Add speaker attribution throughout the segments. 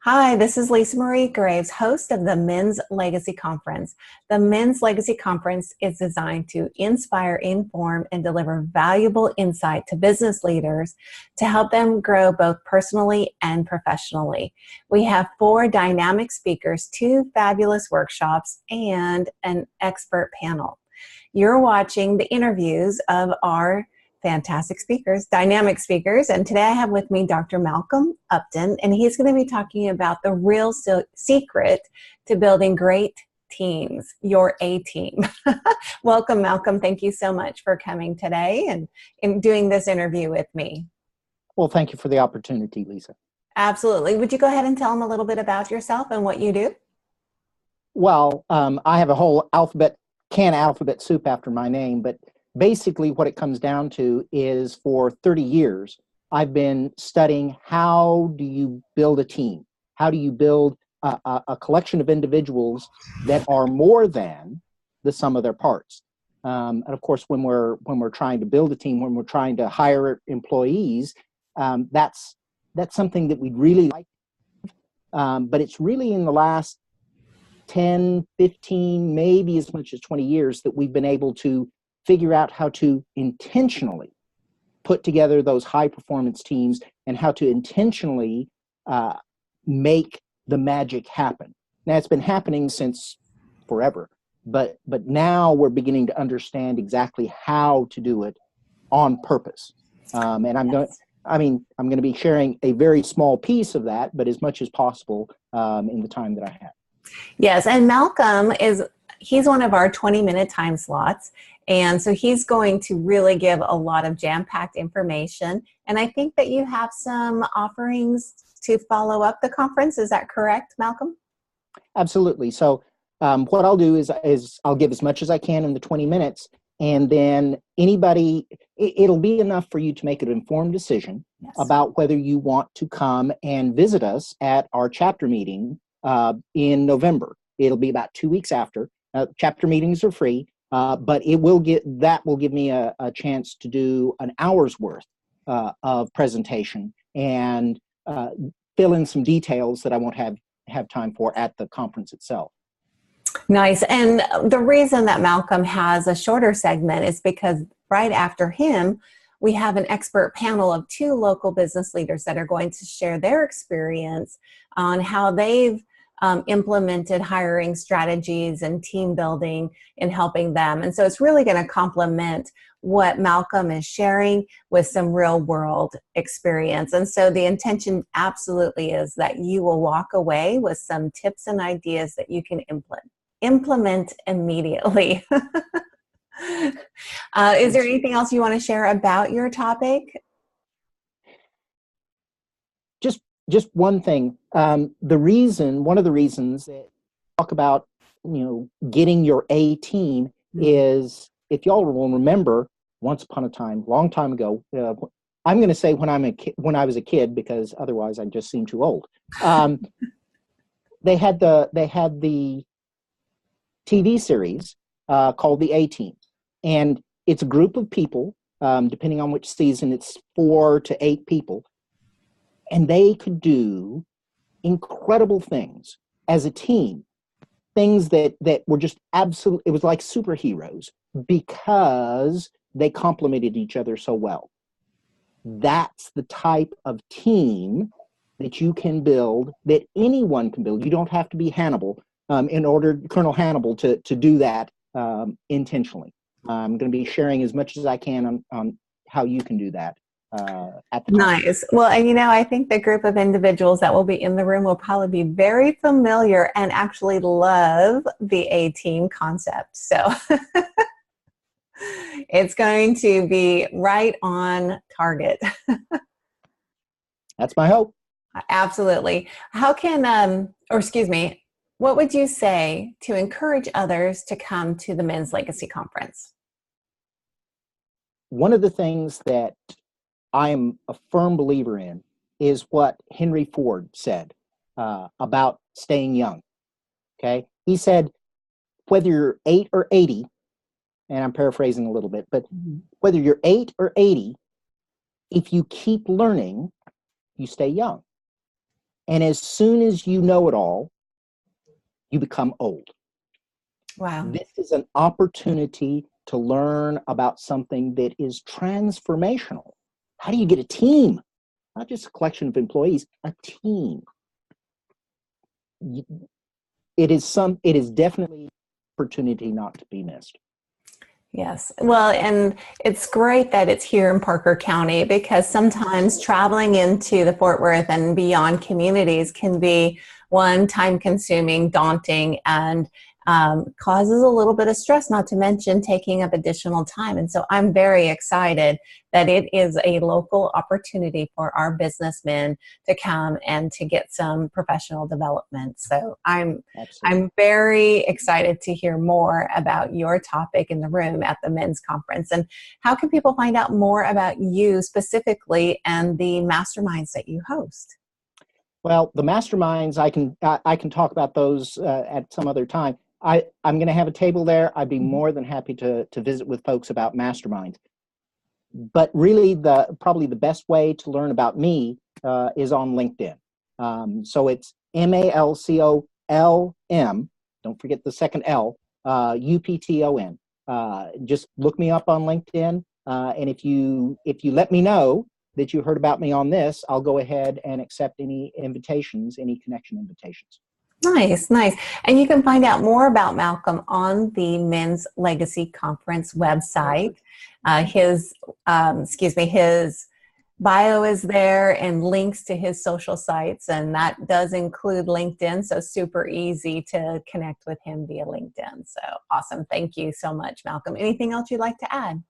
Speaker 1: Hi, this is Lisa Marie Graves, host of the Men's Legacy Conference. The Men's Legacy Conference is designed to inspire, inform, and deliver valuable insight to business leaders to help them grow both personally and professionally. We have 4 dynamic speakers, 2 fabulous workshops, and an expert panel. You're watching the interviews of our fantastic speakers, dynamic speakers. And today I have with me Dr. Malcolm Upton, and he's going to be talking about the real secret to building great teams, your A team. Welcome, Malcolm. Thank you so much for coming today and doing this interview with me.
Speaker 2: Well, thank you for the opportunity, Lisa.
Speaker 1: Absolutely. Would you go ahead and tell them a little bit about yourself and what you do?
Speaker 2: Well, I have a whole can of alphabet soup after my name, but basically what it comes down to is for 30 years, I've been studying how do you build a team? How do you build a collection of individuals that are more than the sum of their parts? And of course, when we're trying to build a team, when we're trying to hire employees, that's something that we'd really like. But it's really in the last 10, 15, maybe as much as 20 years that we've been able to figure out how to intentionally put together those high performance teams and how to intentionally make the magic happen. Now, it's been happening since forever, but now we're beginning to understand exactly how to do it on purpose. And I'm going to be sharing a very small piece of that, but as much as possible in the time that I have.
Speaker 1: Yes, and Malcolm he's one of our 20-minute time slots. And so he's going to really give a lot of jam-packed information. And I think that you have some offerings to follow up the conference. Is that correct, Malcolm?
Speaker 2: Absolutely. So what I'll do is I'll give as much as I can in the 20 minutes. And then it'll be enough for you to make an informed decision about whether you want to come and visit us at our chapter meeting in November. It'll be about 2 weeks after. Chapter meetings are free. But it will give me a chance to do an hour's worth of presentation and fill in some details that I won't have time for at the conference itself.
Speaker 1: Nice. And the reason that Malcolm has a shorter segment is because right after him, we have an expert panel of 2 local business leaders that are going to share their experience on how they've implemented hiring strategies and team building in helping them. And so it's really going to complement what Malcolm is sharing with some real world experience. And so the intention absolutely is that you will walk away with some tips and ideas that you can implement immediately. Is there anything else you want to share about your topic?
Speaker 2: Just one thing. One of the reasons that I talk about, getting your A team is, if y'all will remember, once upon a time, long time ago, I'm going to say when I was a kid, because otherwise I just seem too old. They had the TV series called The A Team, and it's a group of people. Depending on which season, it's 4 to 8 people. And they could do incredible things as a team, things that were just absolute. It was like superheroes because they complemented each other so well. That's the type of team that you can build, that anyone can build. You don't have to be Colonel Hannibal to do that intentionally. I'm going to be sharing as much as I can on how you can do that.
Speaker 1: Nice. Well, and I think the group of individuals that will be in the room will probably be very familiar and actually love the A-team concept. So it's going to be right on target.
Speaker 2: That's my hope.
Speaker 1: Absolutely. What would you say to encourage others to come to the Men's Legacy Conference?
Speaker 2: One of the things that I am a firm believer in is what Henry Ford said about staying young. Okay, he said, whether you're 8 or 80, and I'm paraphrasing a little bit, but whether you're 8 or 80, if you keep learning, you stay young. And as soon as you know it all, you become old.
Speaker 1: Wow.
Speaker 2: This is an opportunity to learn about something that is transformational. How do you get a team? Not just a collection of employees, a team. It is definitely an opportunity not to be missed.
Speaker 1: Yes. Well, and it's great that it's here in Parker County, because sometimes traveling into the Fort Worth and beyond communities can be, one, time consuming, daunting, and causes a little bit of stress, not to mention taking up additional time. And so I'm very excited that it is a local opportunity for our businessmen to come and to get some professional development. So I'm very excited to hear more about your topic in the room at the men's conference. And how can people find out more about you specifically and the masterminds that you host?
Speaker 2: Well, the masterminds, I can talk about those at some other time. I'm going to have a table there. I'd be more than happy to visit with folks about masterminds. But really, probably the best way to learn about me is on LinkedIn. So it's MALCOLM. Don't forget the second L. UPTON. Just look me up on LinkedIn, and if you let me know that you heard about me on this, I'll go ahead and accept any invitations, any connection invitations.
Speaker 1: Nice, nice. And you can find out more about Malcolm on the Men's Legacy Conference website. His bio is there and links to his social sites, and that does include LinkedIn, so super easy to connect with him via LinkedIn. So awesome. Thank you so much, Malcolm. Anything else you'd like to add?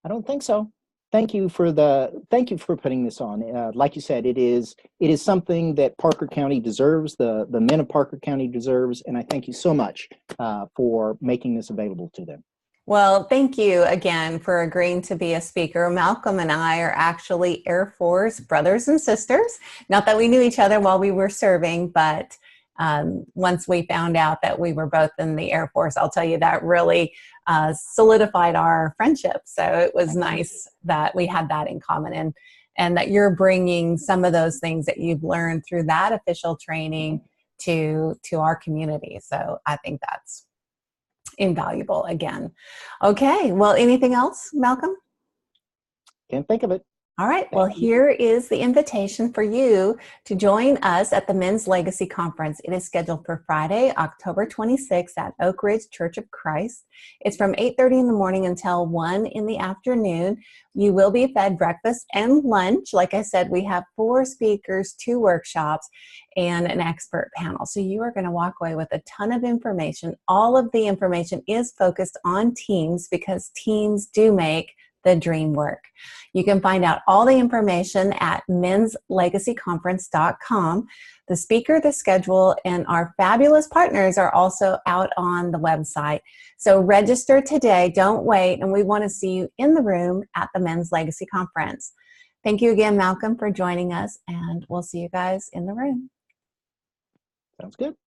Speaker 2: I don't think so. Thank you for putting this on. Like you said, it is something that Parker County deserves. The men of Parker County deserves, and I thank you so much for making this available to them.
Speaker 1: Well, thank you again for agreeing to be a speaker. Malcolm and I are actually Air Force brothers and sisters. Not that we knew each other while we were serving, but once we found out that we were both in the Air Force, I'll tell you that really solidified our friendship. So it was nice that we had that in common, and that you're bringing some of those things that you've learned through that official training to our community. So I think that's invaluable again. Okay, well, anything else, Malcolm?
Speaker 2: Can't think of it.
Speaker 1: All right, well, here is the invitation for you to join us at the Men's Legacy Conference. It is scheduled for Friday, October 26th at Oak Ridge Church of Christ. It's from 8:30 in the morning until 1 in the afternoon. You will be fed breakfast and lunch. Like I said, we have 4 speakers, 2 workshops, and an expert panel. So you are going to walk away with a ton of information. All of the information is focused on teams, because teams do make the dream work. You can find out all the information at menslegacyconference.com. The speaker, the schedule, and our fabulous partners are also out on the website. So register today, don't wait, and we want to see you in the room at the Men's Legacy Conference. Thank you again, Malcolm, for joining us, and we'll see you guys in the room.
Speaker 2: Sounds good.